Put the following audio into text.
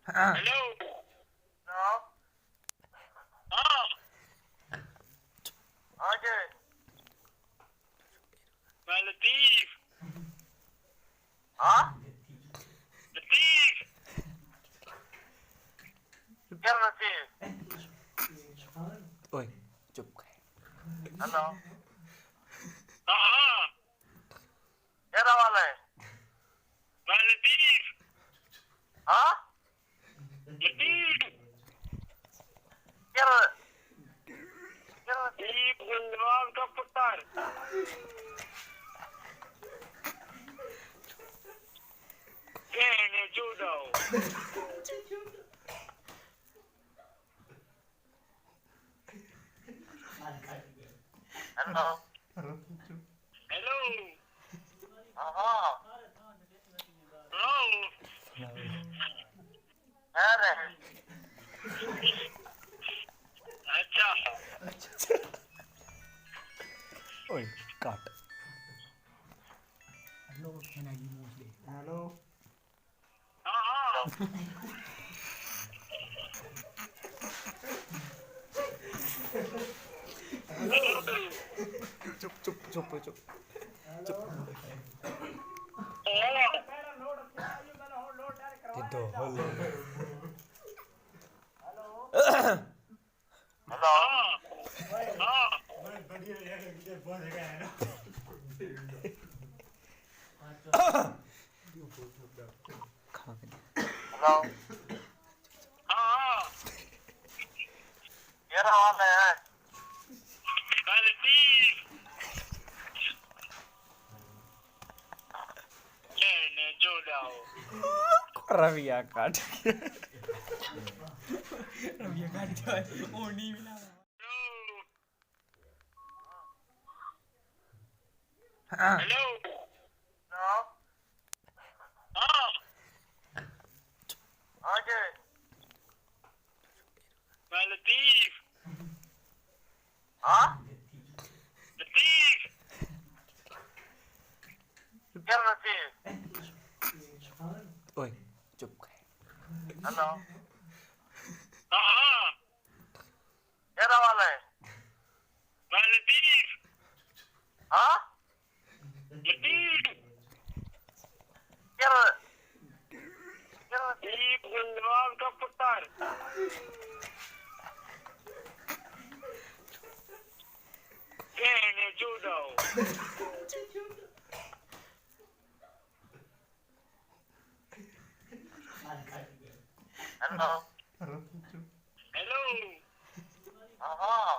Hello. हाँ हाँ। आगे मैं लतीफ। हाँ लतीफ। क्या नसीब ओए चुप कर। हेलो हाँ हाँ। क्या वाला है मैं लतीफ। हाँ लतीफ। क्या क्या लतीफ गुलवाल का पुत्र। कहने चूड़ा हो। Hello hello. हाँ हेलो। अरे अच्छा। ओए काट। हेलो हाँ हाँ। चुप चुप चुप चुप। किधर हेलो। हेलो खा के हेलो क्या वाला है मैं लतीफ। कहने चूड़ा हो। रविया काट। रविया काट दिया वो नहीं मिला। हेलो। हाँ हाँ। आगे मैं लतीफ। हाँ लतीफ। क्या नसीब ओए चुप कर। हेलो हाँ हाँ। क्या वाला है मैं लतीफ। हाँ लतीफ। क्या क्या लतीफ गुलवाल का पुत्र। कहने चूड़ा हो। Hello hello. हाँ